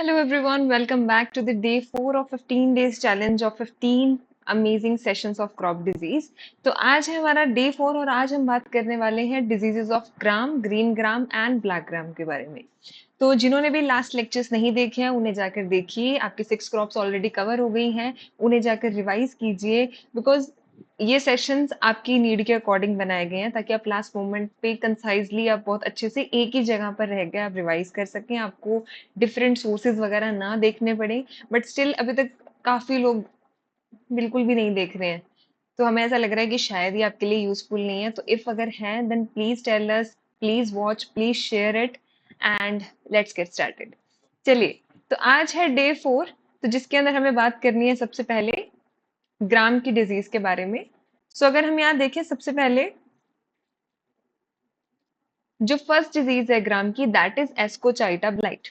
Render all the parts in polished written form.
Hello everyone, welcome back to the day 4 of 15 days challenge of 15 amazing sessions of crop disease। तो आज है हमारा day 4 और आज हम बात करने वाले हैं diseases of gram, green gram and black gram के बारे में। तो जिन्होंने भी लास्ट लेक्चर्स नहीं देखे हैं उन्हें जाकर देखिए, आपकी 6 क्रॉप्स ऑलरेडी कवर हो गई हैं, उन्हें जाकर रिवाइज कीजिए बिकॉज ये सेशंस आपकी नीड के अकॉर्डिंग बनाए गए हैं ताकि आप लास्ट मोमेंट पे कंसाइजली आप बहुत अच्छे से एक ही जगह पर रह गए आप रिवाइज कर सकें, आपको डिफरेंट सोर्सेज वगैरह ना देखने पड़े। बट स्टिल अभी तक काफी लोग बिल्कुल भी नहीं देख रहे हैं, तो हमें ऐसा लग रहा है कि शायद ये आपके लिए यूजफुल नहीं है। तो इफ अगर है then please tell us, please watch, please share it and let's get started. चलिए, तो आज है डे 4, तो जिसके अंदर हमें बात करनी है सबसे पहले ग्राम की डिजीज के बारे में। सो अगर हम यहाँ देखें सबसे पहले जो फर्स्ट डिजीज है ग्राम की दैट इज एस्कोचाइटा ब्लाइट।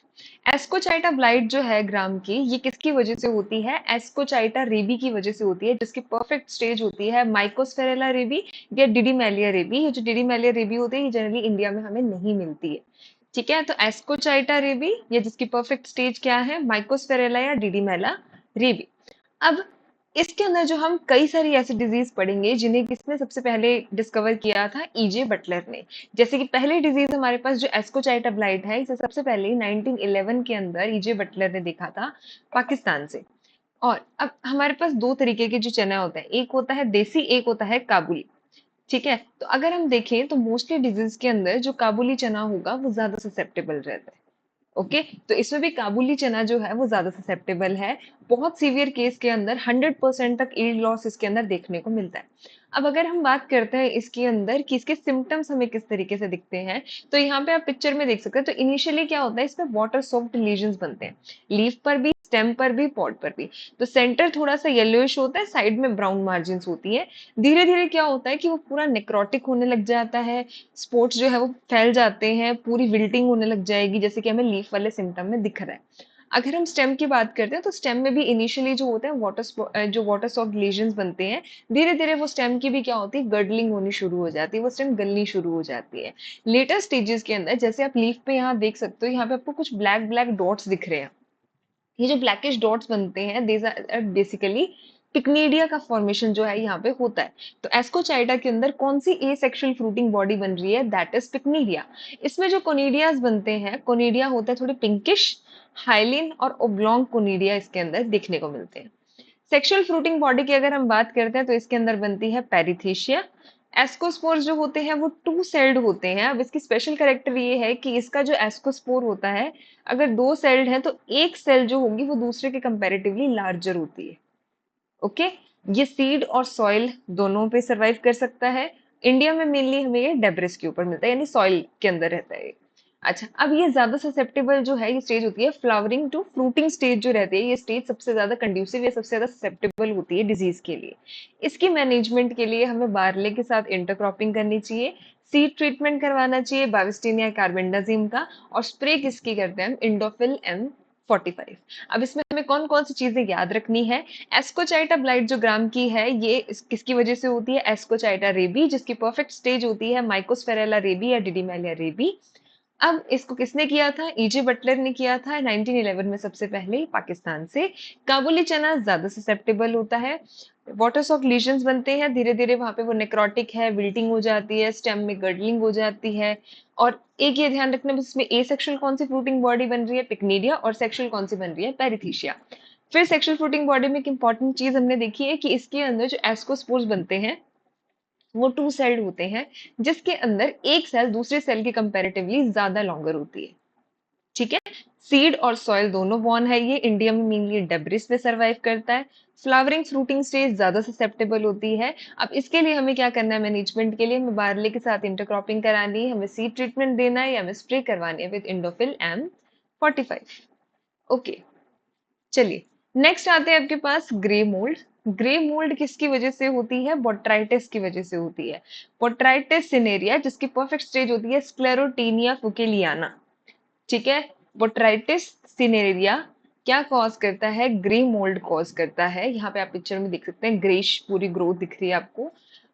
एस्कोचाइटा ब्लाइट जो है ग्राम की, ये किसकी वजह से होती है? एस्कोचाइटा रेबी की वजह से होती है, जिसकी परफेक्ट स्टेज होती है माइकोस्फेरेला रेबी या डिडीमेलिया रेबी। ये जो डिडीमेलिया रेबी होती है ये जनरली इंडिया में हमें नहीं मिलती है। ठीक है, तो एस्कोचाइटा रेबी या जिसकी परफेक्ट स्टेज क्या है? माइकोस्फेरेला या डिडीमेला रेबी। अब इसके अंदर जो हम कई सारी ऐसी डिजीज पढ़ेंगे जिन्हें किसने सबसे पहले डिस्कवर किया था? ईजे बटलर ने। जैसे कि पहली डिजीज हमारे पास जो एस्कोचाइटा ब्लाइट है, इसे सबसे पहले 1911 के अंदर ईजे बटलर ने देखा था पाकिस्तान से। और अब हमारे पास दो तरीके के जो चना होता है, एक होता है देसी, एक होता है काबुली। ठीक है, तो अगर हम देखें तो मोस्टली डिजीज के अंदर जो काबुली चना होगा वो ज्यादा ससेप्टेबल रहता है। ओके, तो इसमें भी काबुली चना जो है वो ज्यादा ससेप्टेबल है। बहुत सीवियर केस के अंदर 100% तक ईल्ड लॉस इसके अंदर देखने को मिलता है। अब अगर हम बात करते हैं इसके अंदर कि इसके सिम्टम्स हमें किस तरीके से दिखते हैं, तो यहाँ पे आप पिक्चर में देख सकते हैं। तो इनिशियली क्या होता है, इसमें वाटर सॉफ्ट लीजन्स बनते हैं, लीफ पर भी, स्टेम पर भी, पॉड पर भी। तो सेंटर थोड़ा सा येलोइश होता है, साइड में ब्राउन मार्जिन होती है। धीरे धीरे क्या होता है कि वो पूरा नेक्रोटिक होने लग जाता है, स्पॉट्स जो है वो फैल जाते हैं, पूरी विल्टिंग होने लग जाएगी, जैसे कि हमें लीफ वाले सिम्टम में दिख रहा है। अगर हम स्टेम की बात करते हैं तो स्टेम में भी इनिशियली जो होते हैं जो वाटर सॉफ्ट लीजन्स बनते हैं, धीरे धीरे वो स्टेम की भी क्या होती है, गर्डलिंग होनी शुरू हो जाती है, वो स्टेम गलनी शुरू हो जाती है। लेटर स्टेजेस के अंदर जैसे आप लीफ पे यहाँ देख सकते हो, यहाँ पे आपको कुछ ब्लैक ब्लैक डॉट्स दिख रहे हैं। ये जो ब्लैकिश डॉट्स बनते हैं दीज आर बेसिकली पिक्नीडिया का फॉर्मेशन जो है यहाँ पे होता है। तो एस्कोचाइटा के अंदर कौन सी ए सेक्शुअल फ्रूटिंग बॉडी बन रही है? That is pycnidia. इसमें जो कोनिडियाज बनते हैं, कोनिडिया होता है थोड़े पिंकिश, हाइलिन और ओब्लॉन्ग कोनिडिया इसके अंदर देखने को मिलते हैं। सेक्सुअल फ्रूटिंग बॉडी की अगर हम बात करते हैं तो इसके अंदर बनती है पेरिथेशिया। एस्कोस्पोर जो होते हैं वो टू सेल्ड होते हैं। अब इसकी स्पेशल कैरेक्टर ये है कि इसका जो एस्कोस्पोर होता है, अगर दो सेल्ड है तो एक सेल जो होगी वो दूसरे के कंपैरेटिवली लार्जर होती है। ओके, ये सीड और सॉइल दोनों पे सरवाइव कर सकता है। इंडिया में मेनली हमें ये डेब्रिस के ऊपर मिलता है, यानी सॉइल के अंदर रहता है। अच्छा, अब ये ज्यादा ससेप्टेबल जो है, ये स्टेज होती है फ्लावरिंग टू फ्रूटिंग स्टेज जो रहती है, ये स्टेज सबसे ज्यादा कंड्यूसिव या सबसे ज्यादा ससेप्टेबल होती है डिजीज के लिए। इसकी मैनेजमेंट के लिए हमें बार्ले के साथ इंटरक्रॉपिंग करनी चाहिए, सीड ट्रीटमेंट करवाना चाहिए बाविस्टीनिया कार्बेंडाजिम का, और स्प्रे किसकी करते हैं हम? इंडोफिल M45। अब इसमें हमें कौन कौन सी चीजें याद रखनी है? एस्कोचाइटा ब्लाइट जो ग्राम की है, ये किसकी वजह से होती है? एस्कोचाइटा रेबी, जिसकी परफेक्ट स्टेज होती है माइकोस्फेरेला रेबी या डिडीमेलिया रेबी। अब इसको किसने किया था? ईजे बटलर ने किया था 1911 में सबसे पहले पाकिस्तान से। काबुली चना ज्यादा ससेप्टेबल होता है, वाटर्स ऑफ लीजन्स बनते हैं, धीरे धीरे वहां पे वो नेक्रोटिक है, विल्टिंग हो जाती है, स्टेम में गर्डलिंग हो जाती है। और एक ये ध्यान रखना, इसमें ए सेक्सुअल कौन सी फ्रूटिंग बॉडी बन रही है? पिक्नीडिया, और सेक्सुअल कौन सी बन रही है? पेरिथीशिया। फिर सेक्सुअल फ्रूटिंग बॉडी में एक इंपॉर्टेंट चीज हमने देखी है कि इसके अंदर जो एस्कोस्पोर्स बनते हैं वो टू सेल्ड होते हैं, जिसके अंदर एक सेल दूसरे सेल के कंपैरेटिवली ज्यादा लॉन्गर होती है। ठीक है, सीड और सॉइल दोनों बॉर्न है, ये इंडिया में मेनली डेब्रिस में सरवाइव करता है। फ्लावरिंग फ्रूटिंग स्टेज ज्यादा ससेप्टेबल होती है। अब इसके लिए हमें क्या करना है? मैनेजमेंट के लिए हमें बार्ले के साथ इंटरक्रॉपिंग करानी है, हमें सीड ट्रीटमेंट देना है या हमें स्प्रे करवानी है विद इंडोफिल M45। ओके, चलिए नेक्स्ट आते हैं आपके पास ग्रे मोल्ड। ग्रे मोल्ड किसकी वजह से होती है? बोट्राइटिस की वजह से होती है। बोट्राइटिस सिनेरिया, जिसकी परफेक्ट स्टेज होती है स्क्लेरोटीनिया फुकेलियाना। ठीक है, बोट्राइटिस सिनेरिया क्या कॉज करता है? ग्रे मोल्ड कॉज करता है। यहाँ पे आप पिक्चर में देख सकते हैं, ग्रेश पूरी ग्रोथ दिख रही है आपको।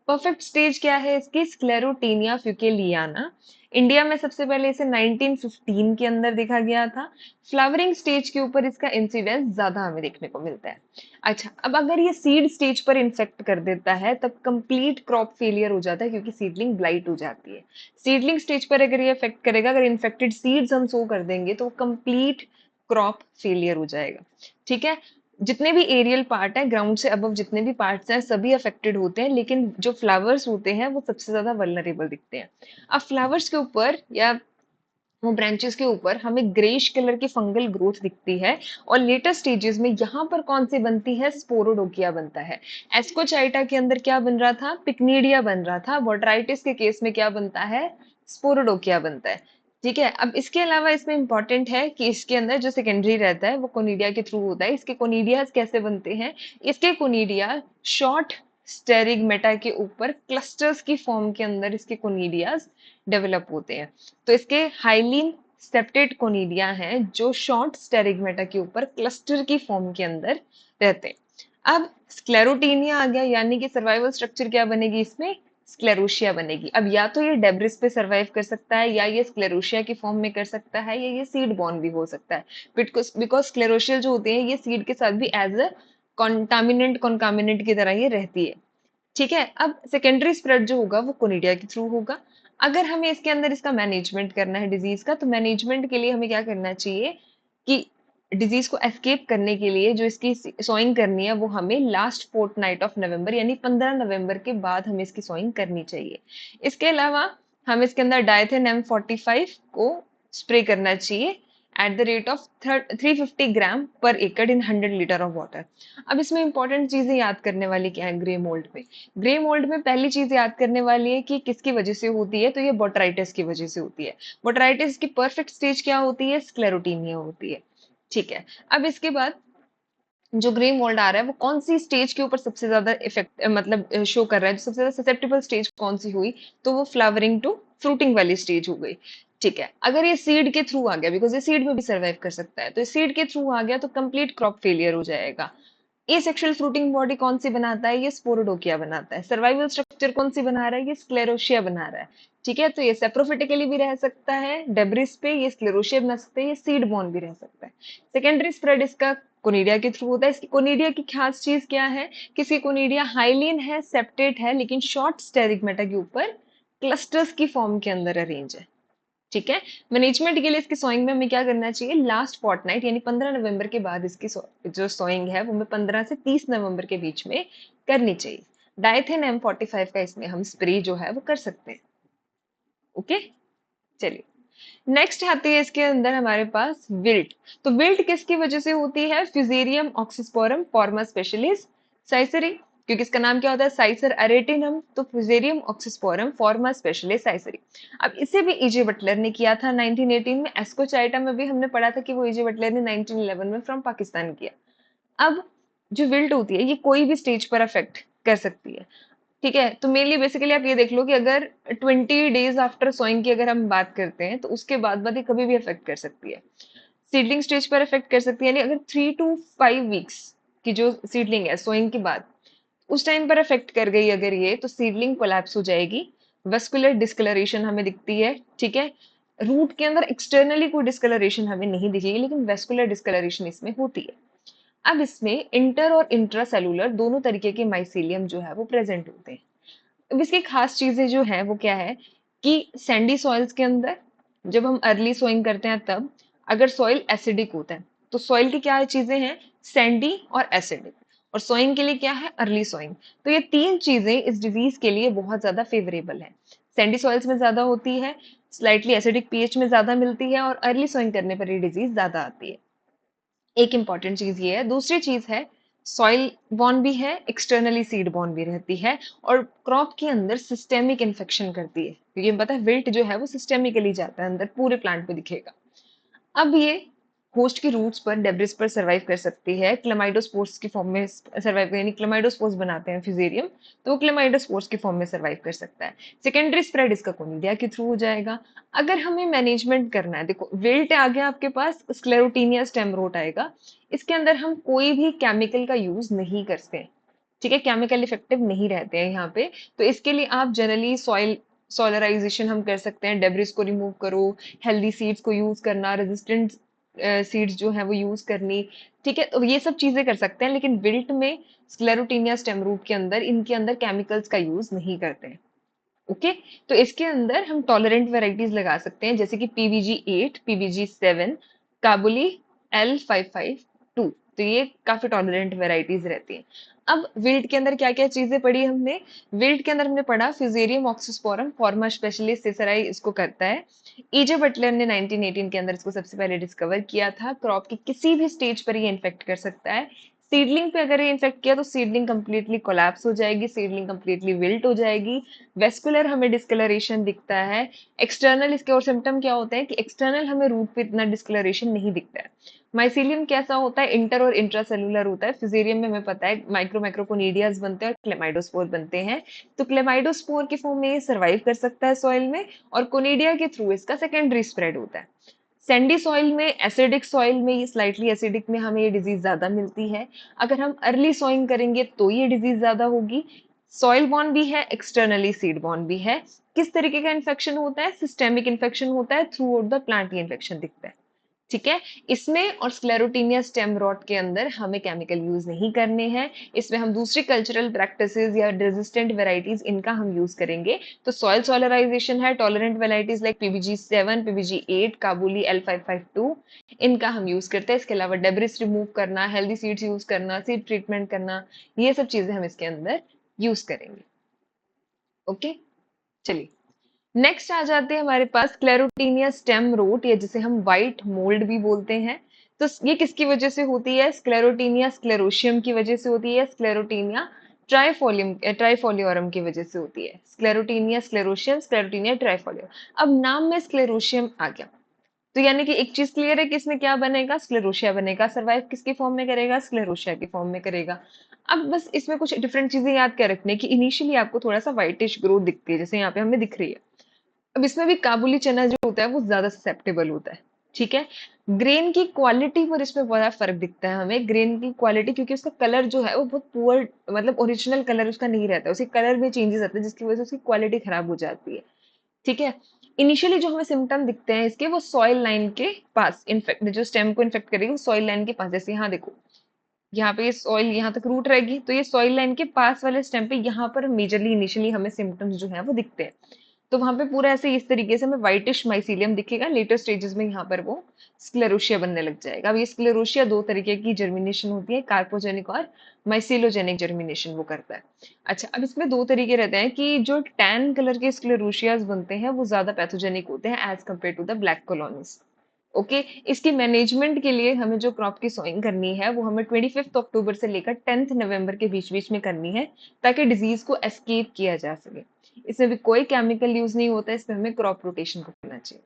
परफेक्ट स्टेज क्या है इसकी? स्क्लेरोटीनिया फ्यूकेलियाना। इंडिया में सबसे पहले इसे 1915 के अंदर देखा गया था। फ्लावरिंग स्टेज के ऊपर इसका इंसिडेंस ज्यादा हमें देखने को मिलता है। अच्छा, अब अगर ये सीड स्टेज पर इन्फेक्ट कर देता है तब कंप्लीट क्रॉप फेलियर हो जाता है, क्योंकि सीडलिंग ब्लाइट हो जाती है। सीडलिंग स्टेज पर अगर ये इफेक्ट करेगा, अगर इन्फेक्टेड सीड्स हम सो कर देंगे तो कंप्लीट क्रॉप फेलियर हो जाएगा। ठीक है, जितने भी एरियल पार्ट है, ग्राउंड से अबव जितने भी पार्ट्स हैं, सभी अफेक्टेड होते हैं, लेकिन जो फ्लावर्स होते हैं वो सबसे ज्यादा वल्नरेबल दिखते हैं। अब फ्लावर्स के ऊपर या वो ब्रांचेस के ऊपर हमें ग्रेश कलर की फंगल ग्रोथ दिखती है, और लेटर स्टेजेस में यहाँ पर कौन सी बनती है? स्पोरोडोकिया बनता है। एस्कोचाइटा के अंदर क्या बन रहा था? पिक्नीडिया बन रहा था। बोट्राइटिस के केस में क्या बनता है? स्पोरोडोकिया बनता है। ठीक है, अब इसके अलावा इसमें इंपॉर्टेंट है कि इसके अंदर जो सेकेंडरी रहता है वो कोनिडिया के थ्रू होता है। इसके कोनिडिया कैसे बनते हैं? इसके कोनिडिया शॉर्ट स्टेरिगमेटा के ऊपर क्लस्टर्स की फॉर्म के अंदर इसके कोनिडियाज डेवलप होते हैं। तो इसके हाईलीन सेप्टेड कोनिडिया हैं जो शॉर्ट स्टेरिगमेटा के ऊपर क्लस्टर की फॉर्म के अंदर रहते हैं। अब स्क्लेरोटीनिया आ गया, यानी कि सर्वाइवल स्ट्रक्चर क्या बनेगी इसमें? स्क्लेरोशिया बनेगी। अब या तो ये डेब्रिस पे सर्वाइव कर सकता है, या ये स्क्लेरोशिया की फॉर्म में कर सकता है, या ये सीड बॉर्न भी हो सकता है। बिकॉज स्क्लेरोशियल जो होते हैं ये सीड के साथ भी एज अ कॉन्टामिनेंट की तरह ये रहती है। ठीक है, अब सेकेंडरी स्प्रेड जो होगा वो कोनिडिया के थ्रू होगा। अगर हमें इसके अंदर इसका मैनेजमेंट करना है डिजीज का, तो मैनेजमेंट के लिए हमें क्या करना चाहिए कि डिजीज को एस्केप करने के लिए जो इसकी सोइंग करनी है वो हमें लास्ट फोर्टनाइट ऑफ नवंबर यानी 15 नवंबर के बाद हमें इसकी सोइंग करनी चाहिए। इसके अलावा हम इसके अंदर डायथेन M45 को स्प्रे करना चाहिए एट द रेट ऑफ 350 ग्राम पर एकड़ इन 100 लीटर ऑफ वाटर। अब इसमें इंपॉर्टेंट चीजें याद करने वाली क्या है ग्रे मोल्ड में? ग्रे मोल्ड में पहली चीज याद करने वाली है कि किसकी वजह से होती है, तो ये बोट्राइटिस की वजह से होती है। बोट्राइटिस की परफेक्ट स्टेज क्या होती है? स्क्लेरोटीनिया होती है। ठीक है, अब इसके बाद जो ग्रे मोल्ड आ रहा है वो कौन सी स्टेज के ऊपर सबसे ज्यादा इफेक्ट मतलब शो कर रहा है, जो सबसे ज्यादा ससेप्टेबल स्टेज कौन सी हुई? तो वो फ्लावरिंग टू फ्रूटिंग वाली स्टेज हो गई। ठीक है, अगर ये सीड के थ्रू आ गया, बिकॉज ये सीड में भी सर्वाइव कर सकता है, तो ये सीड के थ्रू आ गया तो कंप्लीट क्रॉप फेलियर हो जाएगा। एसेक्सुअल फ्रूटिंग बॉडी कौन सी बनाता है? ये स्पोरोडोकिया बनाता है। सर्वाइवल स्ट्रक्चर कौन सी बना रहा है? ये स्क्लेरोशिया बना रहा है। ठीक है, तो ये सेप्रोफिटिकली भी रह सकता है डेब्रिस पे, ये स्क्लेरोशिया बना सकता है, ये सीड बॉर्न भी रह सकता है। सेकेंडरी स्प्रेड इसका कोनिडिया के थ्रू होता है। इसकी कोनिडिया की खास चीज क्या है? किसी कोनिडिया हाइलीन है, सेप्टेट है, लेकिन शॉर्ट स्टेरिगमेटा के ऊपर क्लस्टर्स की फॉर्म के अंदर अरेंज है। ठीक है, मैनेजमेंट के लिए इसकी सोइंग में हमें क्या करना चाहिए? लास्ट फोर्टनाइट यानी 15 नवंबर के बाद इसकी जो सोइंग है वो हमें 15 से 30 नवंबर के बीच में करनी चाहिए। डाइथेन M45 का इसमें हम स्प्रे जो है वो कर सकते हैं। ओके, चलिए नेक्स्ट आती है इसके अंदर हमारे पास विल्ट। तो विल्ट किसकी वजह से होती है? फ्यूजेरियम ऑक्सीस्पोरम फॉर्मा स्पेशलिस साइसरी, क्योंकि इसका नाम क्या होता है? साइसर अरेटिनम। तो फ्यूजेरियम ऑक्सीस्पोरम फॉर्मा स्पेशलिस साइसरी। अब इसे भी ईजे बटलर ने किया था 1918 में। एस्कोचाइटा में भी हमने पढ़ा था कि वो ईजे बटलर ने 1911 में फ्रॉम पाकिस्तान किया। अब जो विल्ट होती है ये कोई भी स्टेज पर अफेक्ट कर सकती है। ठीक है, तो मेनली बेसिकली आप ये देख लो कि अगर 20 डेज आफ्टर सोइंग की अगर हम बात करते हैं तो उसके बाद ये कभी भी अफेक्ट कर सकती है। सीडलिंग स्टेज पर अफेक्ट कर सकती है, यानी अगर 3 to 5 वीक्स की जो सीडलिंग है सोइंग के बाद उस टाइम पर अफेक्ट कर गई अगर ये, तो सीडलिंग कोलैप्स हो जाएगी। वेस्कुलर डिस्कलरेशन हमें दिखती है। ठीक है, रूट के अंदर एक्सटर्नली कोई डिस्कलरेशन हमें नहीं दिखेगी, लेकिन वेस्कुलर डिस्कलरेशन इसमें होती है। अब इसमें इंटर और इंट्रा सेलुलर दोनों तरीके के माइसीलियम जो है वो प्रेजेंट होते हैं। अब इसकी खास चीजें जो है वो क्या है कि सैंडी सॉइल्स के अंदर जब हम अर्ली सोइंग करते हैं तब अगर सॉइल एसिडिक होता है, तो सॉइल की क्या चीजें हैं? सैंडी और एसिडिक। और सोइंग के लिए क्या है? Early sowing. तो ये तीन चीजें इस डिजीज के लिए बहुत ज्यादा फेवरेबल है। सैंडी सॉइल्स में ज्यादा होती है, स्लाइटली एसिडिक पीएच में ज्यादा मिलती है, और अर्ली सोइंग करने पर ये डिजीज ज्यादा आती है। एक इंपॉर्टेंट चीज ये है। दूसरी चीज है सॉइल बॉर्न भी है, एक्सटर्नली सीड बॉर्न भी रहती है, और क्रॉप के अंदर सिस्टेमिक इन्फेक्शन करती है, क्योंकि पता है विल्ट जो है वो सिस्टेमिकली जाता है अंदर, पूरे प्लांट पे दिखेगा। अब ये होस्ट की रूट्स पर डेब्रिस पर सर्वाइव कर सकती है, क्लेमाइडोस्पोर्स की फॉर्म में सर्वाइव, यानी क्लेमाइडोस्पोर्स बनाते हैं फ्यूजेरियम, तो वो क्लेमाइडोस्पोर्स की फॉर्म में सर्वाइव कर सकता है। सेकेंडरी स्प्रेड इसका कोनिडिया के थ्रू हो जाएगा। अगर हमें मैनेजमेंट करना है, देखो विल्ट आ गया आपके पास, स्क्लेरोटीनिया स्टेम रोट आएगा। इसके अंदर हम कोई भी केमिकल का यूज नहीं करते, ठीक है, केमिकल इफेक्टिव नहीं रहते हैं यहाँ पे। तो इसके लिए आप जनरली सॉइल सोलराइजेशन हम कर सकते हैं, डेब्रिस को रिमूव करो, हेल्दी सीड्स को यूज करना, रेजिस्टेंट सीड्स जो है वो यूज करनी। ठीक है, तो ये सब चीजें कर सकते हैं, लेकिन विल्ट में स्क्लेरोटीनिया स्टेम रूट के अंदर इनके अंदर केमिकल्स का यूज नहीं करते हैं। ओके, तो इसके अंदर हम टॉलरेंट वेराइटीज लगा सकते हैं, जैसे कि PVG 8, PVG 7, काबुली L 552। तो ये काफी टॉलरेंट वेराइटीज रहती हैं। अब विल्ट के अंदर क्या क्या चीजें पढ़ी हमने? विल्ट के अंदर हमने पढ़ा फिजेरियम ऑक्सीस्पोरम फॉर्मा स्पेशलिस्ट सिसराई इसको करता है। EJ बटलर ने 1918 के अंदर इसको सबसे पहले डिस्कवर किया था। क्रॉप की किसी भी स्टेज पर ये इन्फेक्ट कर सकता है। सीडलिंग पे अगर ये इन्फेक्ट किया तो सीडलिंग कंप्लीटली कोलैप्स हो जाएगी, सीडलिंग कंप्लीटली विल्ट हो जाएगी। वेस्कुलर हमें डिस्कलरेशन दिखता है। एक्सटर्नल इसके और सिम्टम क्या होते हैं कि एक्सटर्नल हमें रूट पे इतना डिस्कलरेशन नहीं दिखता है। माइसीलियम कैसा होता है? इंटर और इंट्रासेलुलर होता है। फिजेरियम में हमें पता है माइक्रो माइक्रोकोनिडियाज बनते हैं और क्लेमाइडोस्पोर बनते हैं। तो क्लेमाइडोस्पोर के फॉर्म में ये सर्वाइव कर सकता है सॉइल में, और कोनिडिया के थ्रू इसका सेकेंडरी स्प्रेड होता है। सैंडी सॉइल में, एसिडिक सॉइल में, ये स्लाइटली एसिडिक में हमें ये डिजीज ज्यादा मिलती है। अगर हम अर्ली सॉइंग करेंगे तो ये डिजीज ज्यादा होगी। सॉइल बॉर्न भी है, एक्सटर्नली सीड बॉर्न भी है। किस तरीके का इन्फेक्शन होता है? सिस्टेमिक इन्फेक्शन होता है, थ्रू आउट द प्लांट ये इन्फेक्शन दिखता है। ठीक है, इसमें और स्क्लेरोटीनिया स्टेम रॉट के अंदर हमें केमिकल यूज नहीं करने हैं। इसमें हम दूसरी कल्चरल प्रैक्टिसेस या रेजिस्टेंट वेराइटीज इनका हम यूज करेंगे। तो सॉइल सोलराइजेशन है, tolerant varieties like PVG 7, PVG 8, काबुली L 552, इनका हम यूज करते हैं। इसके अलावा डेब्रिस रिमूव करना, हेल्दी सीड्स यूज करना, सीड ट्रीटमेंट करना, ये सब चीजें हम इसके अंदर यूज करेंगे। ओके, चलिए नेक्स्ट आ जाते हैं हमारे पास स्क्लेरोटीनिया स्टेम रोट, या जिसे हम व्हाइट मोल्ड भी बोलते हैं। तो ये किसकी वजह से होती है? स्क्लेरोटीनिया स्क्लेरोशियम की वजह से होती है। स्क्लेरोटीनिया ट्राइफोलियोरम की वजह से होती है। स्क्लेरोटीनिया स्क्लेरोशियम, स्क्लेरोटीनिया ट्राइफोलियोरम। अब नाम में स्क्लेरोशियम आ गया, तो यानी कि एक चीज क्लियर है कि इसमें क्या बनेगा? स्क्लेरोशिया बनेगा। सर्वाइव किसके फॉर्म में करेगा? स्क्लेरोशिया के फॉर्म में करेगा। अब बस इसमें कुछ डिफरेंट चीजें याद कर रखने की, इनिशियली आपको थोड़ा सा व्हाइटिश ग्रोथ दिखती है, जैसे यहाँ पे हमें दिख रही है। अब इसमें भी काबुली चना जो होता है वो ज्यादा ससेप्टेबल होता है। ठीक है, ग्रेन की क्वालिटी पर इसमें बड़ा फर्क दिखता है हमें। ग्रेन की क्वालिटी, क्योंकि उसका कलर जो है वो बहुत पुअर, मतलब ओरिजिनल कलर उसका नहीं रहता है, उसके कलर में चेंजेस आते हैं जिसकी वजह से उसकी क्वालिटी खराब हो जाती है। ठीक है, इनिशियली जो हमें सिम्टम दिखते हैं इसके, वो सॉइल लाइन के पास इन्फेक्ट, जो स्टेम को इन्फेक्ट करेगी वो सॉइल लाइन के पास। जैसे यहाँ देखो, यहाँ पे ये सॉइल यहाँ तक रूट रहेगी, तो ये सॉइल लाइन के पास वाले स्टेम पे यहाँ पर मेजरली इनिशियली हमें सिम्टम्स जो है वो दिखते हैं। तो वहां पे पूरा ऐसे इस तरीके से हमें व्हाइटिश माइसीलियम दिखेगा। लेटर स्टेजेस में यहाँ पर वो स्क्लेरोशिया बनने लग जाएगा। अब ये स्क्लेरोशिया दो तरीके की जर्मिनेशन होती है, कार्पोजेनिक और माइसिलोजेनिक जर्मिनेशन वो करता है। अच्छा, अब इसमें दो तरीके रहते हैं कि जो टैन कलर के स्क्लेरोशियाज बनते हैं वो ज्यादा पैथोजेनिक होते हैं as compared to the black colonies. Okay, इसकी मैनेजमेंट के लिए हमें जो क्रॉप की सोइंग करनी है वो हमें 25 अक्टूबर से लेकर 10 नवंबर के बीच बीच में करनी है, ताकि डिजीज को एस्केप किया जा सके। इसमें भी कोई केमिकल यूज नहीं होता है, इसमें हमें क्रॉप रोटेशन को करना चाहिए।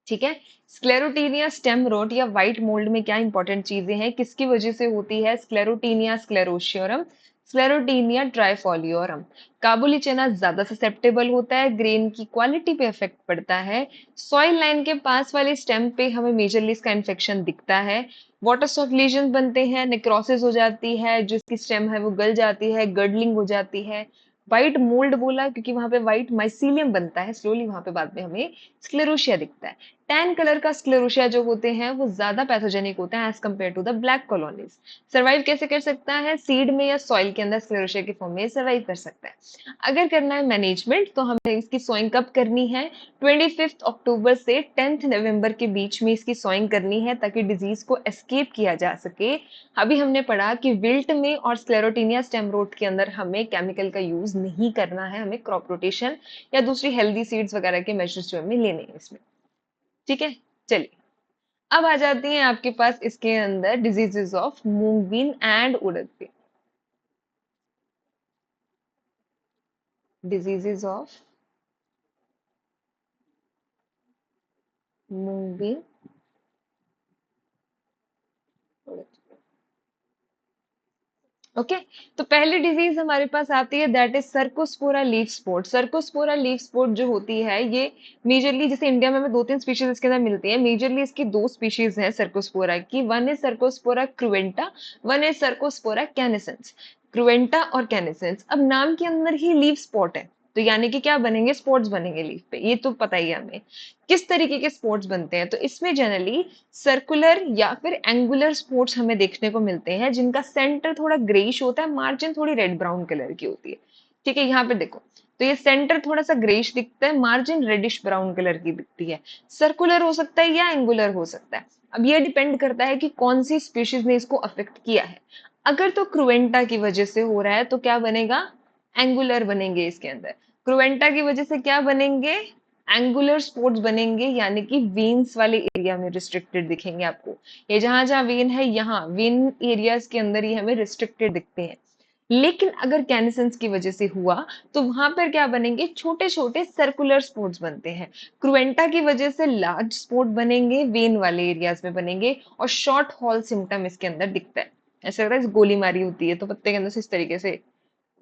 ठीक है, स्क्लेरोटीनिया स्टेम रोट या व्हाइट मोल्ड में क्या इंपॉर्टेंट चीजें हैं, किसकी वजह से होती है? स्क्लेरोटीनिया स्क्लेरोशियोरम, स्क्लेरोटीनिया ट्राइफोलियोरम। काबुली चना ज्यादा ससेप्टेबल होता है, ग्रेन की क्वालिटी पे इफेक्ट पड़ता है। सॉइल लाइन के पास वाले स्टेम पे हमें मेजरली इसका इन्फेक्शन दिखता है। वाटर सॉफ्ट लीजन बनते हैं, नेक्रोसिस हो जाती है, जो इसकी स्टेम है वो गल जाती है, गर्डलिंग हो जाती है। व्हाइट मोल्ड बोला क्योंकि वहां पे व्हाइट माइसीलियम बनता है स्लोली, वहां पे बाद में हमें स्क्लेरोशिया दिखता है। टैन कलर का स्क्लेरोशिया जो होते हैं वो ज्यादा पैथोजेनिक होते हैं as compared to the black colonies. Survive कैसे कर सकता है? सीड में या सॉइल के अंदर स्क्लेरोशिया के फॉर्म में सर्वाइव कर सकता है। अगर करना है मैनेजमेंट, तो हमें इसकी सोइंग कब करनी है? 25 अक्टूबर से 10 नवंबर के बीच में इसकी सोइंग करनी है, ताकि डिजीज को एस्केप किया जा सके। अभी हमने पढ़ा कि विल्ट में और स्क्लेरोटीनिया स्टेम रोट के अंदर हमें केमिकल का यूज नहीं करना है, हमें क्रॉप रोटेशन या दूसरी हेल्दी सीड्स वगैरह के मेजर्स जो हमें लेने हैं इसमें। ठीक है, चलिए अब आ जाती हैं आपके पास इसके अंदर diseases of moong bean and urad bean. Diseases of moong bean, okay. तो पहली डिजीज हमारे पास आती है, that is cercospora leaf spot. Cercospora leaf spot जो होती है ये मेजरली, जैसे इंडिया में हमें दो तीन स्पीशीज इसके अंदर मिलती है, मेजरली इसकी दो स्पीशीज हैं सर्कोस्पोरा की। One is Cercospora cruenta, one is Cercospora canescens. Cruenta और कैनेसेंस। अब नाम के अंदर ही लीफ स्पॉट है, तो यानी कि क्या बनेंगे, स्पॉट्स बनेंगे लीफ पे, ये तो पता ही है हमें। किस तरीके के स्पॉट्स बनते हैं, तो इसमें जनरली सर्कुलर या फिर एंगुलर स्पॉट्स हमें देखने को मिलते हैं, जिनका सेंटर थोड़ा ग्रेइश होता है, मार्जिन थोड़ी रेड ब्राउन कलर की होती है। ठीक है, यहाँ पे देखो, तो ये सेंटर थोड़ा सा ग्रेइश दिखता है, मार्जिन रेडिश ब्राउन कलर की दिखती है। सर्कुलर हो सकता है या एंगुलर हो सकता है। अब ये डिपेंड करता है कि कौन सी स्पीशीज ने इसको अफेक्ट किया है। अगर तो क्रुएंटा की वजह से हो रहा है तो क्या बनेगा, एंगुलर बनेंगे इसके अंदर। क्रुएंटा की वजह से क्या बनेंगे, एंगुलर स्पॉट्स बनेंगे, यानी कि वेन्स वाले एरिया में रिस्ट्रिक्टेड दिखेंगे आपको। ये जहां जहां वेन है, यहाँ वेन एरियाज के अंदर ही हमें रिस्ट्रिक्टेड दिखते हैं। लेकिन अगर कैनिसेंस की वजह से हुआ तो वहां पर क्या बनेंगे, छोटे छोटे सर्कुलर स्पॉट्स बनते हैं। क्रुएंटा की वजह से लार्ज स्पॉट बनेंगे, वेन वाले एरियाज में बनेंगे, और शॉर्ट हॉल सिम्टम इसके अंदर दिखता है। ऐसा लगता है गोली मारी होती है तो पत्ते के अंदर से इस तरीके से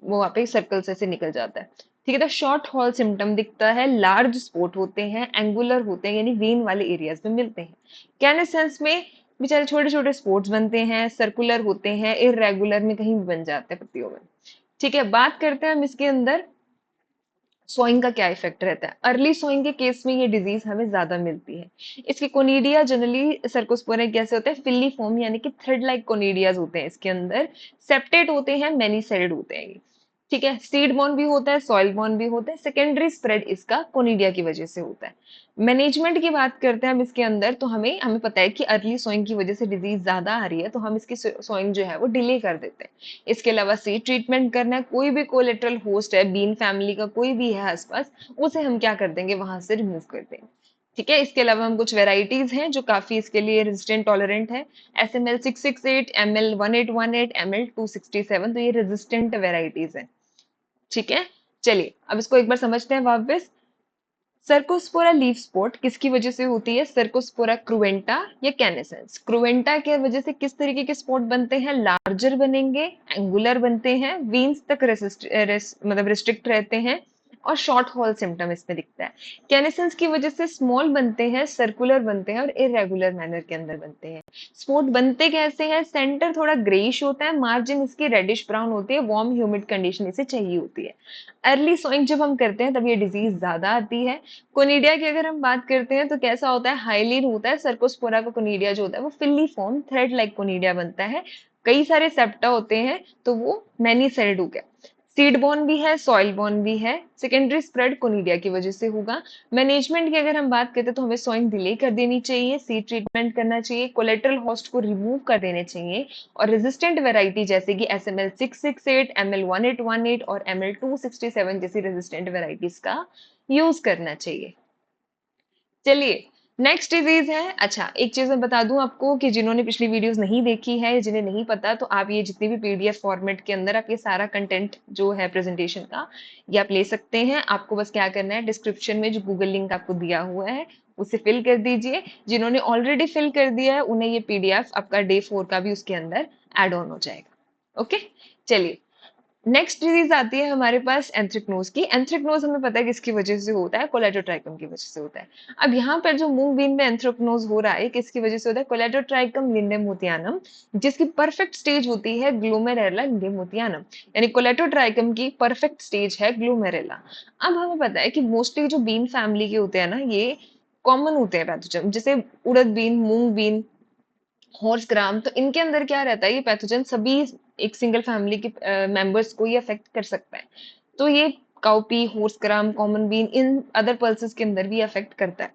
वो वहां पे सर्कल से निकल जाता है। ठीक है, तो शॉर्ट हॉल सिम्टम दिखता है, लार्ज स्पॉट होते हैं, एंगुलर होते हैं, यानी वेन वाले एरियाज में मिलते हैं। कैनेसेंस में बेचारे छोटे छोटे स्पॉट्स बनते हैं, सर्कुलर होते हैं, इरेगुलर में कहीं भी बन जाते हैं पत्तियों में। ठीक है, बात करते हैं हम इसके अंदर सोइंग का क्या इफेक्ट रहता है। अर्ली सोइंग के केस में ये डिजीज हमें ज्यादा मिलती है। इसके कोनिडिया जनरली सर्कोस्पोरा कैसे होते हैं, फिली फॉर्म, यानी कि थ्रेड लाइक कोनिडियाज होते हैं इसके अंदर, सेप्टेट होते हैं, मैनी सेल्ड होते हैं ये। ठीक है, सीड बॉर्न भी होता है, सॉइल बॉर्न भी होता है। सेकेंडरी स्प्रेड इसका कोनिडिया की वजह से होता है। मैनेजमेंट की बात करते हैं हम इसके अंदर, तो हमें हमें पता है कि अर्ली सोइंग की वजह से डिजीज ज्यादा आ रही है, तो हम इसकी सोइंग जो है वो डिले कर देते हैं। इसके अलावा सीड ट्रीटमेंट करना है, कोई भी कोलेटरल होस्ट है, बीन फैमिली का कोई भी है आसपास, उसे हम क्या कर देंगे, वहां से रिमूव कर देंगे। ठीक है, इसके अलावा हम कुछ वेराइटीज हैं जो काफी इसके लिए रेजिस्टेंट टॉलरेंट है। SML 668, ML 1818, ML 267, तो ये रेजिस्टेंट वेराइटीज है। ठीक है, चलिए अब इसको एक बार समझते हैं वापस। सर्कोस्पोरा लीफ स्पॉट किसकी वजह से होती है, सर्कोस्पोरा क्रुएंटा या कैनेसेंस। क्रुएंटा की वजह से किस तरीके के स्पॉट बनते हैं, लार्जर बनेंगे, एंगुलर बनते हैं, वेन्स तक मतलब रिस्ट्रिक्ट रहते हैं, और शॉर्ट हॉल सिम्टम इसमें दिखता है। कैनेसेंस की वजह से स्मॉल बनते हैं, सर्कुलर बनते हैं, और इरेगुलर मैनर के अंदर बनते हैं। स्पॉट बनते कैसे हैं, सेंटर थोड़ा ग्रेइश होता है, मार्जिन इसकी रेडिश ब्राउन होती है, वार्म ह्यूमिड कंडीशन इसे चाहिए होती है। अर्ली सोइंग जब हम करते हैं तब ये डिजीज ज्यादा आती है। कोनिडिया की अगर हम बात करते हैं तो कैसा होता है, हाइलीन होता है। सर्कोस्पोरा का कोनिडिया जो होता है वो फिली फॉर्म थ्रेड लाइक कोनिडिया बनता है, कई सारे सेप्टा होते हैं, तो वो मैनी सेल्ड हो गया। सीड बॉर्न भी है, सॉइल बॉर्न भी है। सेकेंडरी स्प्रेड कोनिडिया की वजह से होगा। मैनेजमेंट की अगर हम बात करते हैं तो हमें सोइंग डिले कर देनी चाहिए, सीड ट्रीटमेंट करना चाहिए, कोलेटरल होस्ट को रिमूव कर देने चाहिए, और रेजिस्टेंट वैरायटी जैसे कि SML 668, ML 1818 और ML 267 जैसी रेजिस्टेंट वैरायटीज का यूज करना चाहिए। चलिए, नेक्स्ट डिजीज है। अच्छा, एक चीज मैं बता दूं आपको कि जिन्होंने पिछली वीडियोस नहीं देखी है, जिन्हें नहीं पता, तो आप ये जितनी भी PDF फॉर्मेट के अंदर आप ये सारा कंटेंट जो है प्रेजेंटेशन का, ये आप ले सकते हैं। आपको बस क्या करना है, डिस्क्रिप्शन में जो गूगल लिंक आपको दिया हुआ है उसे फिल कर दीजिए। जिन्होंने ऑलरेडी फिल कर दिया है उन्हें ये PDF आपका Day 4 का भी उसके अंदर एड ऑन हो जाएगा। ओके, चलिए, नेक्स्ट डिजीज आती है हमारे पास एंथ्रेक्नोज की। एंथ्रेक्नोज हमें पता है किसकी वजह से होता है, कोलेटोट्राइकम की वजह से होता है। अब यहाँ पर जो मूंग बीन में एंथ्रेक्नोज हो रहा है, किसकी वजह से होता है, कोलेटोट्राइकम लिंडेमोथियानम, जिसकी परफेक्ट स्टेज होती है ग्लोमेरुला लिंडेमोथियानम, यानी कोलेटोट्राइकम की परफेक्ट स्टेज है ग्लोमेरुला। अब हमें पता है कि मोस्टली जो बीन फैमिली के होते हैं ना, ये कॉमन होते हैं पैथोजन, जैसे उड़द बीन, मूंग बीन, हॉर्स ग्राम, तो इनके अंदर क्या रहता है, ये पैथोजन सभी एक सिंगल फैमिली के मेंबर्स को ये अफेक्ट कर सकता है। तो ये cowpea, horse gram, common bean, इन अदर पल्सेस के अंदर भी अफेक्ट करता है।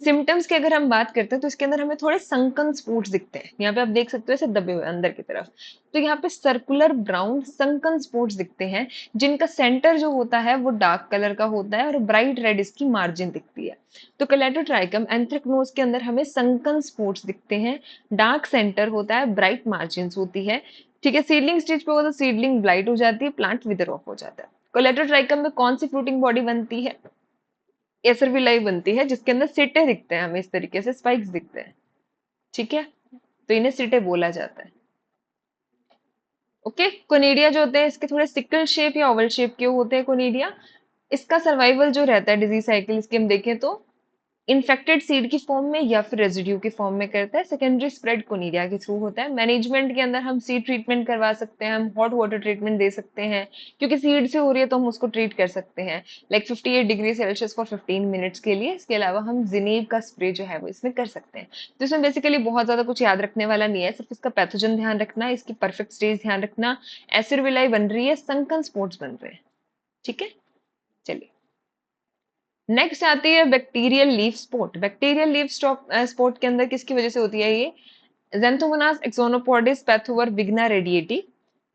सिम्टम्स की अगर हम बात करते हैं तो इसके अंदर हमें थोड़े संकन स्पॉट्स दिखते हैं। यहाँ पे आप देख सकते हो ऐसे दबे हुए अंदर की तरफ, तो यहाँ पे सर्कुलर ब्राउन संकन स्पॉट्स दिखते हैं, जिनका सेंटर जो होता है वो डार्क कलर का होता है, और ब्राइट रेड इसकी मार्जिन दिखती है। तो कोलेटोट्राइकम एंथ्रेक्नोज के अंदर हमें संकन स्पॉट्स दिखते हैं, डार्क सेंटर होता है, ब्राइट मार्जिन होती है। ठीक है, सीडलिंग स्टेज पे हो तो सीडलिंग ब्लाइट हो जाती है, प्लांट विदर ऑफ हो जाता है। कोलेटोट्राइकम में कौन सी फ्रूटिंग बॉडी बनती है, एसरविलाई बनती है, जिसके अंदर सिटे दिखते हैं हमें, इस तरीके से स्पाइक्स दिखते हैं। ठीक है, तो इन्हें सिटे बोला जाता है। ओके, कोनिडिया जो होते हैं इसके थोड़े सिकल शेप या ओवल शेप के होते हैं कोनिडिया। इसका सर्वाइवल जो रहता है डिजीज साइकिल, इसकी हम देखें तो इन्फेक्टेड सीड की फॉर्म में या फिर रेजिड्यू की फॉर्म में करता है। सेकेंडरी स्प्रेड कोनिडिया के थ्रू होता है। मैनेजमेंट के अंदर हम सीड ट्रीटमेंट करवा सकते हैं, हम हॉट वाटर ट्रीटमेंट दे सकते हैं, क्योंकि सीड से हो रही है तो हम उसको ट्रीट कर सकते हैं like 58 degree Celsius for 15 minutes के लिए। इसके अलावा हम जिनेब का स्प्रे जो है वो इसमें कर सकते हैं। तो इसमें बेसिकली बहुत ज्यादा कुछ याद रखने वाला नहीं है, सिर्फ इसका पैथोजन ध्यान रखना, इसकी परफेक्ट स्टेज ध्यान रखना, एसिड विलाई बन रही है, संकन स्पोर्ट्स बन रहे हैं। ठीक है, चलिए नेक्स्ट आती है bacterial leaf spot. Bacterial leaf spot के अंदर किसकी वजह से होती है ये? Xanthomonas exonopodis पैथोवर विग्ना रेडिएटी।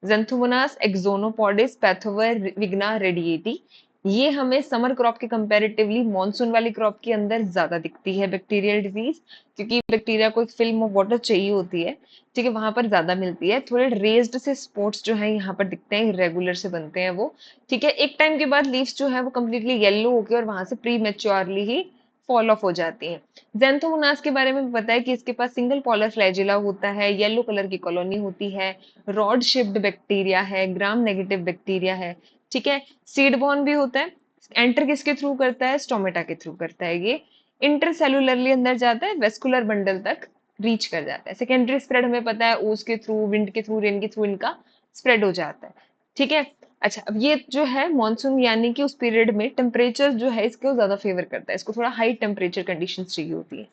Xanthomonas exonopodis पैथोवर विग्ना रेडिएटी, ये हमें समर क्रॉप के कंपैरेटिवली मॉनसून वाली क्रॉप के अंदर ज्यादा दिखती है बैक्टीरियल डिजीज, क्योंकि बैक्टीरिया को एक फिल्म ऑफ वाटर चाहिए होती है। ठीक है, वहां पर ज्यादा मिलती है। थोड़े रेज्ड से स्पॉट्स जो है यहाँ पर दिखते हैं, इरेगुलर से बनते हैं वो। ठीक है, एक टाइम के बाद लीव्स जो है वो कम्प्लीटली येलो होकर और वहां से pre maturely he fall of हो जाती हैं। ज़ैंथोमोनास के बारे में पता है कि इसके पास सिंगल पोलर फ्लैजिला होता है, येलो कलर की कॉलोनी होती है, रॉड शेप्ड बैक्टीरिया है, ग्राम नेगेटिव बैक्टीरिया है। ठीक है, सीड बॉर्न भी होता है। एंटर किसके थ्रू करता है? स्टोमेटा के थ्रू करता है ये। इंटरसेलुलरली अंदर जाता है, वेस्कुलर बंडल तक रीच कर जाता है। सेकेंडरी स्प्रेड हमें पता है, ओस के थ्रू, विंड के थ्रू, रेन के थ्रू इनका स्प्रेड हो जाता है। ठीक है, अच्छा अब ये जो है मॉनसून यानी कि उस पीरियड में टेम्परेचर जो है इसको ज्यादा फेवर करता है, इसको थोड़ा हाई टेम्परेचर कंडीशन चाहिए होती है।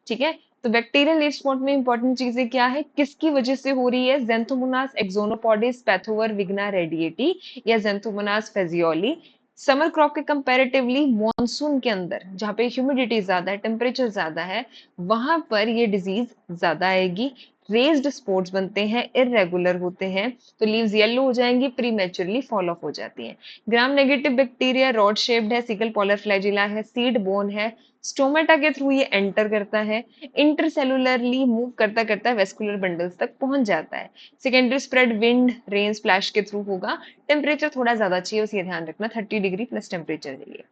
ठीक है, तो बैक्टीरियल लीफ स्पॉट में इंपॉर्टेंट चीजें क्या है, किसकी वजह से हो रही है? ज़ैंथोमोनास एक्सोनोपोडिस पैथोवर विग्ना रेडिएटी या ज़ैंथोमोनास फेजियोली। समर क्रॉप के कंपैरेटिवली मॉनसून के अंदर जहाँ पे ह्यूमिडिटी ज्यादा है, टेम्परेचर ज्यादा है, वहां पर ये डिजीज ज्यादा आएगी। रेज्ड स्पॉट्स बनते हैं, इरेगुलर होते हैं, तो लीव्स येलो हो जाएंगी, प्रीमेचुरली फॉल ऑफ हो जाती हैं। Gram negative bacteria rod shaped है, सिकल पॉलर फ्लैजिला है, सीड बोन है, स्टोमेटा के थ्रू ये एंटर करता है, इंटरसेलुलरली मूव करता करता वेस्कुलर बंडल्स तक पहुंच जाता है। Secondary spread wind rain splash के थ्रू होगा। टेम्परेचर थोड़ा ज्यादा चाहिए, उसे ध्यान रखना, 30 डिग्री प्लस टेम्परेचर चाहिए।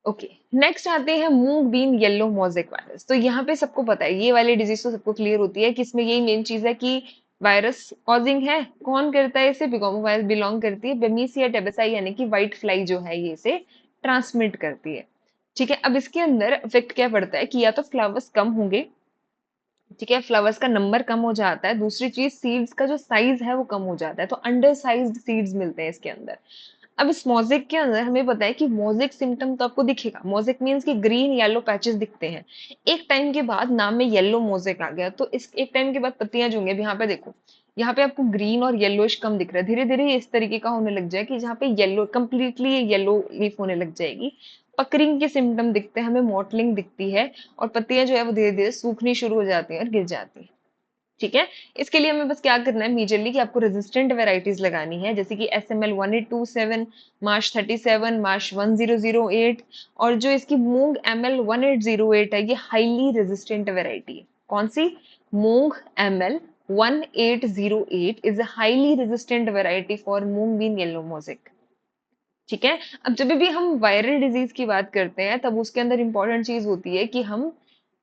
ओके, नेक्स्ट आते हैं मूंग बीन येलो मोजेक वायरस। तो यहाँ पे सबको पता है, ये वाली डिजीज तो सबको क्लियर होती है कि इसमें यही मेन चीज है कि वायरस कॉजिंग है। कौन करता है इसे? बिगोमो वायरस बिलोंग करती है। बेमीसिया टेबेसाई यानी कि व्हाइट फ्लाई जो है ये इसे ट्रांसमिट करती है। ठीक है, अब इसके अंदर इफेक्ट क्या पड़ता है कि या तो फ्लावर्स कम होंगे, ठीक है, फ्लावर्स का नंबर कम हो जाता है। दूसरी चीज सीड्स का जो साइज है वो कम हो जाता है, तो अंडर साइज्ड सीड्स मिलते हैं इसके अंदर। अब इस मोजेक के अंदर हमें पता है कि मोजेक सिम्टम तो आपको दिखेगा। मोजेक मीन्स कि ग्रीन येलो पैचेस दिखते हैं। एक टाइम के बाद नाम में येलो मोजेक आ गया, तो इस एक टाइम के बाद पत्तियां जो होंगी, अब यहाँ पे देखो, यहाँ पे आपको ग्रीन और येलोइश कम दिख रहा है। धीरे धीरे इस तरीके का होने लग जाए कि जहाँ पे येलो कंप्लीटली येलो लीफ होने लग जाएगी। पकरिंग के सिम्टम दिखते हैं हमें, मॉटलिंग दिखती है, और पत्तियां जो है वो धीरे धीरे सूखनी शुरू हो जाती हैं और गिर जाती हैं। ठीक है, इसके लिए हमें बस क्या करना है मेजरली कि आपको रेजिस्टेंट वेराइटीज लगानी है, जैसे कि SML 1827, मार्च 37, मार्च 1008, और जो इसकी मूंग ML 1808 है, ये हाईली रेजिस्टेंट वेराइटी है। कौन सी? Moong ML 1808 is a highly resistant variety for moong bean yellow mosaic. ठीक है, अब जब भी हम वायरल डिजीज की बात करते हैं तब उसके अंदर इंपॉर्टेंट चीज होती है कि हम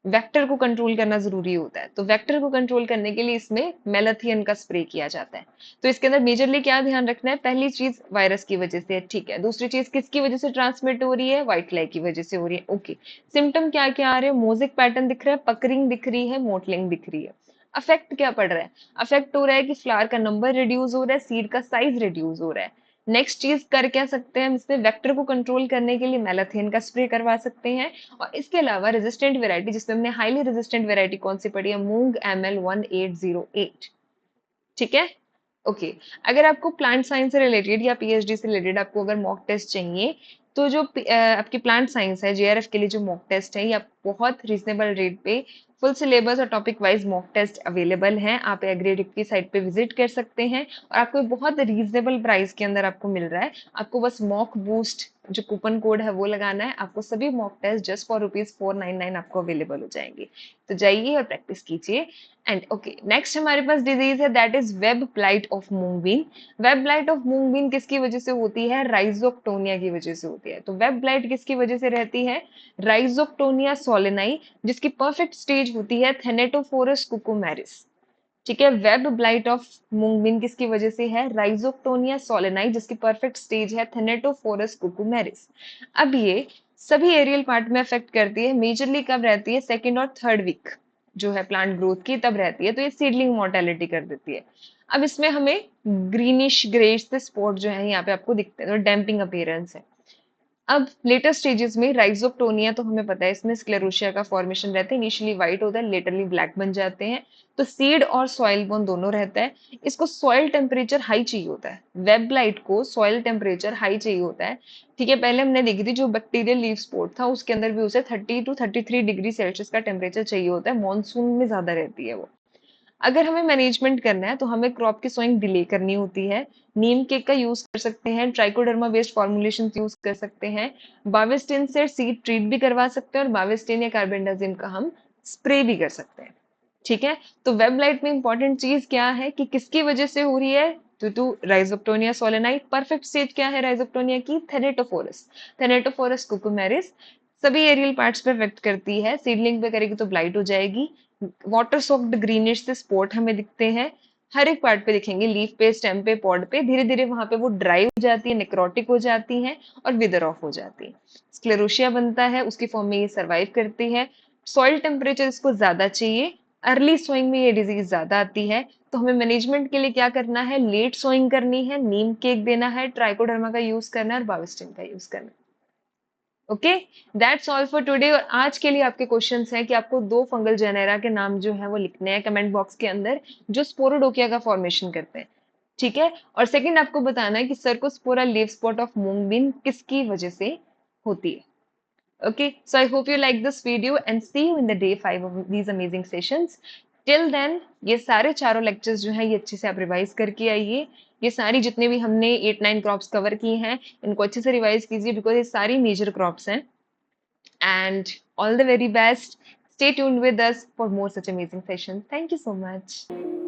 वेक्टर को कंट्रोल करना जरूरी होता है। तो वेक्टर को कंट्रोल करने के लिए इसमें मेलाथियन का स्प्रे किया जाता है। तो इसके अंदर मेजरली क्या ध्यान रखना है? पहली चीज वायरस की वजह से है, ठीक है। दूसरी चीज किसकी वजह से ट्रांसमिट हो रही है? व्हाइट फ्लाई की वजह से हो रही है। ओके, सिम्टम क्या क्या आ रहे हैं? मोजेक पैटर्न दिख रहा है, पकरिंग दिख रही है, मोटलिंग दिख रही है। अफेक्ट क्या पड़ रहा है? अफेक्ट हो रहा है कि फ्लावर का नंबर रिड्यूस हो रहा है, सीड का साइज रिड्यूस हो रहा है। नेक्स्ट चीज कर क्या सकते हैं हम इसमें? वेक्टर को कंट्रोल करने के लिए मेलाथियन का स्प्रे करवा सकते हैं। और इसके अलावा रेजिस्टेंट वेराइटी, जिसमें हमने हाईली रेजिस्टेंट वेराइटी कौन सी पढ़ी है? मूंग ML 1808। ठीक है, ओके। अगर आपको प्लांट साइंस से रिलेटेड या PhD से रिलेटेड आपको अगर मॉक टेस्ट चाहिए, तो जो आपकी प्लांट साइंस है, JRF के लिए जो मॉक टेस्ट है, ये आप बहुत रीजनेबल रेट पे फुल सिलेबस और topic wise mock test available हैं। आप एग्रीडिप की साइट पे विजिट कर सकते हैं, और आपको बहुत रीजनेबल प्राइस के अंदर आपको मिल रहा है। आपको बस मॉक बूस्ट जो कूपन कोड है वो लगाना है, आपको सभी मॉक टेस्ट जस्ट फॉर ₹499 आपको अवेलेबल हो जाएंगे। तो जाइए और प्रैक्टिस कीजिए। एंड ओके, नेक्स्ट हमारे पास डिजीज है, that is web blight of moong bean. Web blight of moong bean किसकी वजह से होती है? राइजोक्टोनिया की वजह से होती है। तो वेब ब्लाइट किसकी वजह से रहती है? राइजोक्टोनिया सोलेनाई, जिसकी परफेक्ट स्टेज होती है थेनेटोफोरस कुकुमेरिस। ठीक है, web blight of moong bean किसकी वजह से है? राइजोक्टोनिया सोलेनाई, जिसकी परफेक्ट स्टेज है थेनेटोफोरस कुकुमेरिस। अब ये सभी एरियल पार्ट में अफेक्ट करती है। मेजरली कब रहती है? सेकेंड और थर्ड वीक जो है प्लांट ग्रोथ की, तब रहती है। तो ये सीडलिंग मोर्टेलिटी कर देती है। अब इसमें हमें ग्रीनिश ग्रेस से स्पॉट जो है यहाँ पे आपको दिखते हैं, तो डैम्पिंग अपीयरेंस है। अब लेटर स्टेजेस में राइजोक्टोनिया, तो हमें पता है इसमें स्क्लेरोशिया का फॉर्मेशन रहता है। इनिशियली व्हाइट होता है, लेटरली ब्लैक बन जाते हैं। तो सीड और सॉइल बोन दोनों रहता है। इसको सॉइल टेम्परेचर हाई चाहिए होता है। वेब लाइट को सॉइल टेम्परेचर हाई चाहिए होता है। ठीक है, पहले हमने देखी थी जो बैक्टीरियल लीफ स्पॉट था उसके अंदर भी उसे 30 to 33 डिग्री सेल्सियस का टेम्परेचर चाहिए होता है। मानसून में ज्यादा रहती है वो। अगर हमें मैनेजमेंट करना है तो हमें क्रॉप की सोइंग डिले करनी होती है। नीम केक का यूज कर सकते हैं, ट्राइकोडर्मा बेस्ड फॉर्मुलेशन यूज कर सकते हैं, बाविस्टिन से सीड ट्रीट भी करवा सकते हैं, और बाविस्टिन या कार्बेंडाजिम का हम स्प्रे भी कर सकते हैं। ठीक है, तो वेब लाइट में इंपॉर्टेंट चीज क्या है कि किसकी वजह से हो रही है? Due to rhizoctonia solani. Perfect stage क्या है राइजोक्टोनिया की? थेनेटोफोरस। थेनेटोफोरस कुकुमेरिस सभी एरियल पार्ट्स पे इफेक्ट करती है। सीडलिंग पे करेगी तो ब्लाइट हो जाएगी। वाटर सोक्ड ग्रीनिश से स्पॉट हमें दिखते हैं, हर एक पार्ट पे दिखेंगे, लीफ पे, स्टेम पे, पॉड पे। धीरे धीरे वहां पे वो ड्राई हो जाती है, नेक्रोटिक हो जाती हैं और विदर ऑफ हो जाती है। स्क्लेरोशिया बनता है, उसकी फॉर्म में ये सर्वाइव करती है। सॉइल टेम्परेचर इसको ज्यादा चाहिए। अर्ली सोइंग में ये डिजीज ज्यादा आती है। तो हमें मैनेजमेंट के लिए क्या करना है? लेट सोइंग करनी है, नीम केक देना है, ट्राइकोडर्मा का यूज करना है और बाविस्टिन का यूज करना है। Okay, that's all for today. और आज के लिए आपके क्वेश्चंस हैं कि आपको दो फंगल जेनेरा के नाम जो है वो लिखने हैं कमेंट बॉक्स के अंदर, जो स्पोरोडोकिया का फॉर्मेशन करते हैं। ठीक है, और सेकंड आपको बताना है कि cercospora leaf spot of moong bean किसकी वजह से होती है। Okay, so I hope you like this video and see you in the day 5 of these amazing sessions. Till then, ये सारे चारों लेक्चर्स जो हैं ये अच्छे से आप रिवाइज करके आइए। ये सारी जितने भी हमने 8-9 क्रॉप्स कवर की हैं इनको अच्छे से रिवाइज कीजिए, बिकॉज ये सारी मेजर क्रॉप्स हैं। And all the very best. Stay tuned with us for more such amazing sessions. Thank you so much.